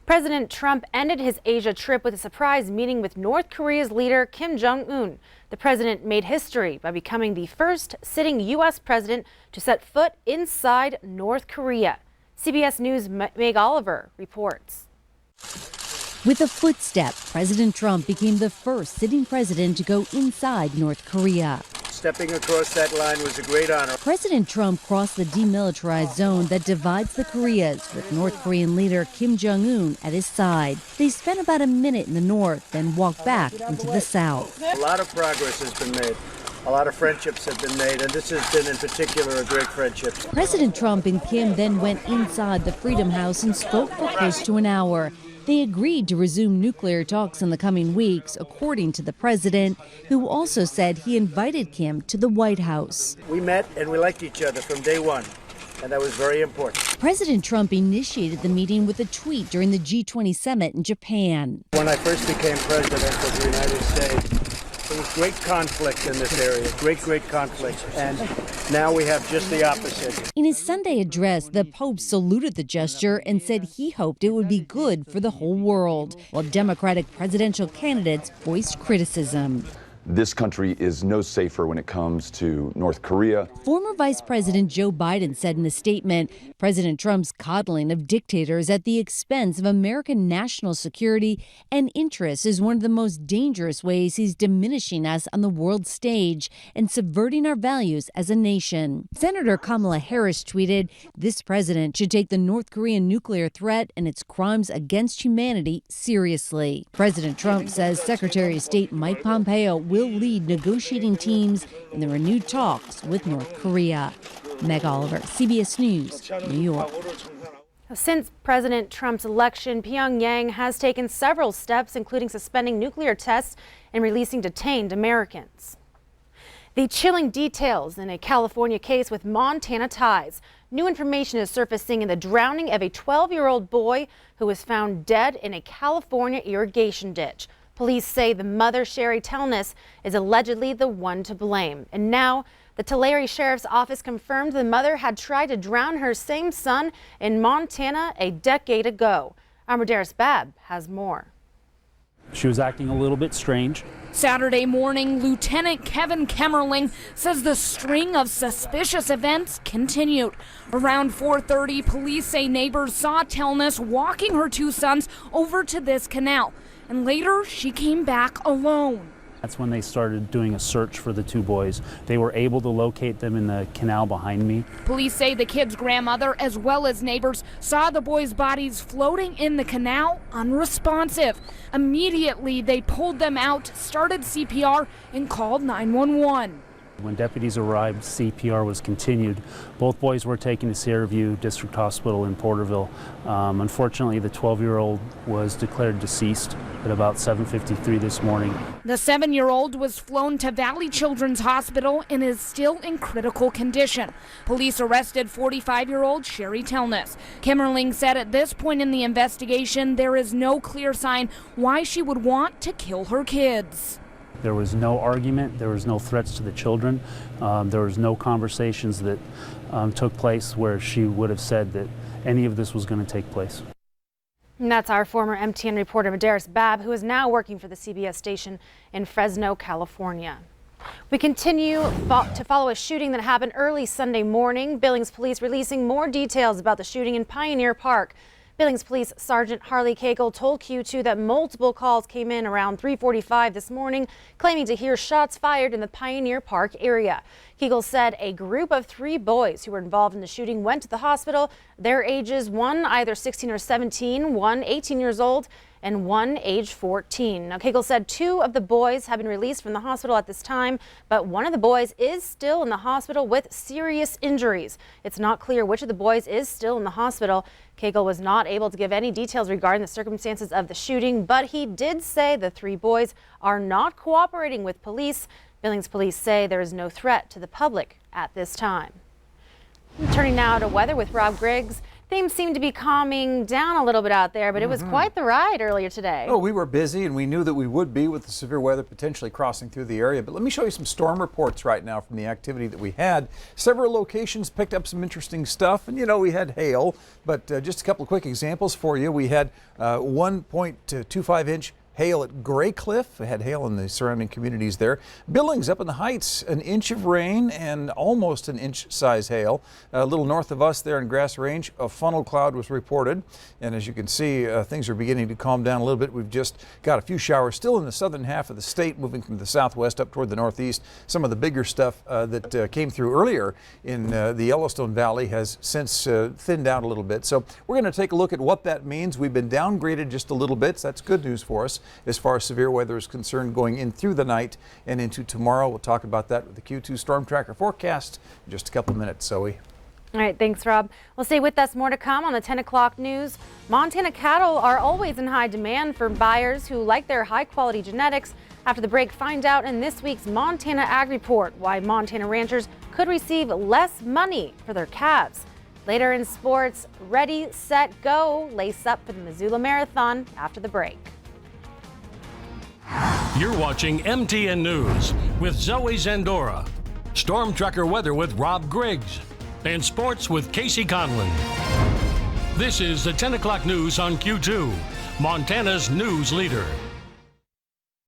President Trump ended his Asia trip with a surprise meeting with North Korea's leader Kim Jong-un. The president made history by becoming the first sitting U.S. president to set foot inside North Korea. CBS News' Meg Oliver reports. With a footstep, President Trump became the first sitting president to go inside North Korea. Stepping across that line was a great honor. President Trump crossed the demilitarized zone that divides the Koreas with North Korean leader Kim Jong-un at his side. They spent about a minute in the north, then walked back into the south. A lot of progress has been made. A lot of friendships have been made, and this has been in particular a great friendship. President Trump and Kim then went inside the Freedom House and spoke for close to an hour. They agreed to resume nuclear talks in the coming weeks, according to the president, who also said he invited Kim to the White House. We met and we liked each other from day one, and that was very important. President Trump initiated the meeting with a tweet during the G20 summit in Japan. When I first became president of the United States, there was great conflict in this area, great conflict, and now we have just the opposite. In his Sunday address, the Pope saluted the gesture and said he hoped it would be good for the whole world, while Democratic presidential candidates voiced criticism. This country is no safer when it comes to North Korea. Former Vice President Joe Biden said in a statement, President Trump's coddling of dictators at the expense of American national security and interests is one of the most dangerous ways he's diminishing us on the world stage and subverting our values as a nation. Senator Kamala Harris tweeted, "This president should take the North Korean nuclear threat and its crimes against humanity seriously." President Trump says Secretary of State Mike Pompeo will lead negotiating teams in the renewed talks with North Korea. Meg Oliver, CBS News, New York. Since President Trump's election, Pyongyang has taken several steps, including suspending nuclear tests and releasing detained Americans. The chilling details in a California case with Montana ties. New information is surfacing in the drowning of a 12-year-old boy who was found dead in a California irrigation ditch. Police say the mother, Sherry Telness, is allegedly the one to blame. And now, the Tulare Sheriff's Office confirmed the mother had tried to drown her same son in Montana a decade ago. Zoe Zandora has more. She was acting a little bit strange. Saturday morning, Lieutenant Kevin Kemmerling says the string of suspicious events continued. Around 4:30, police say neighbors saw Telness walking her two sons over to this canal. And later, she came back alone. That's when they started doing a search for the two boys. They were able to locate them in the canal behind me. Police say the kids' grandmother, as well as neighbors, saw the boys' bodies floating in the canal, unresponsive. Immediately, they pulled them out, started CPR, and called 911. When deputies arrived, CPR was continued. Both boys were taken to Sierra View District Hospital in Porterville. Unfortunately, the 12-year-old was declared deceased at about 7:53 this morning. The 7-year-old was flown to Valley Children's Hospital and is still in critical condition. Police arrested 45-year-old Sherry Telness. Kimmerling said at this point in the investigation, there is no clear sign why she would want to kill her kids. There was no argument, there was no threats to the children, there was no conversations that took place where she would have said that any of this was going to take place. And that's our former MTN reporter Zoe Zandora, who is now working for the CBS station in Fresno, California. We continue to follow a shooting that happened early Sunday morning. Billings police releasing more details about the shooting in Pioneer Park. Billings Police Sergeant Harley Cagle told Q2 that multiple calls came in around 3:45 this morning, claiming to hear shots fired in the Pioneer Park area. Cagle said a group of 3 boys who were involved in the shooting went to the hospital. Their ages, one either 16 or 17, one 18 years old, and one age 14. Now, Cagle said 2 of the boys have been released from the hospital at this time, but one of the boys is still in the hospital with serious injuries. It's not clear which of the boys is still in the hospital. Cagle was not able to give any details regarding the circumstances of the shooting, but he did say the 3 boys are not cooperating with police. Billings police say there is no threat to the public at this time. Turning now to weather with Rob Griggs. Things seem to be calming down a little bit out there, but it was quite the ride earlier today. Oh, we were busy, and we knew that we would be with the severe weather potentially crossing through the area. But let me show you some storm reports right now from the activity that we had. Several locations picked up some interesting stuff, and we had hail, but just a couple of quick examples for you. We had 1.25 inch hail at Gray Cliff. We had hail in the surrounding communities there. Billings up in the Heights, an inch of rain and almost an inch size hail. A little north of us there in Grass Range, a funnel cloud was reported. And as you can see, things are beginning to calm down a little bit. We've just got a few showers still in the southern half of the state, moving from the southwest up toward the northeast. Some of the bigger stuff that came through earlier in the Yellowstone Valley has since thinned out a little bit. So we're going to take a look at what that means. We've been downgraded just a little bit, so that's good news for us as far as severe weather is concerned going in through the night and into tomorrow. We'll talk about that with the Q2 Storm Tracker forecast in just a couple minutes. Zoe. All right, thanks, Rob. Well, stay with us. More to come on the 10 o'clock news. Montana cattle are always in high demand for buyers who like their high-quality genetics. After the break, find out in this week's Montana Ag Report why Montana ranchers could receive less money for their calves. Later in sports, ready, set, go. Lace up for the Missoula Marathon after the break. You're watching MTN News with Zoe Zandora, Storm Tracker weather with Rob Griggs, and sports with Casey Conlon. This is the 10 o'clock news on Q2, Montana's news leader.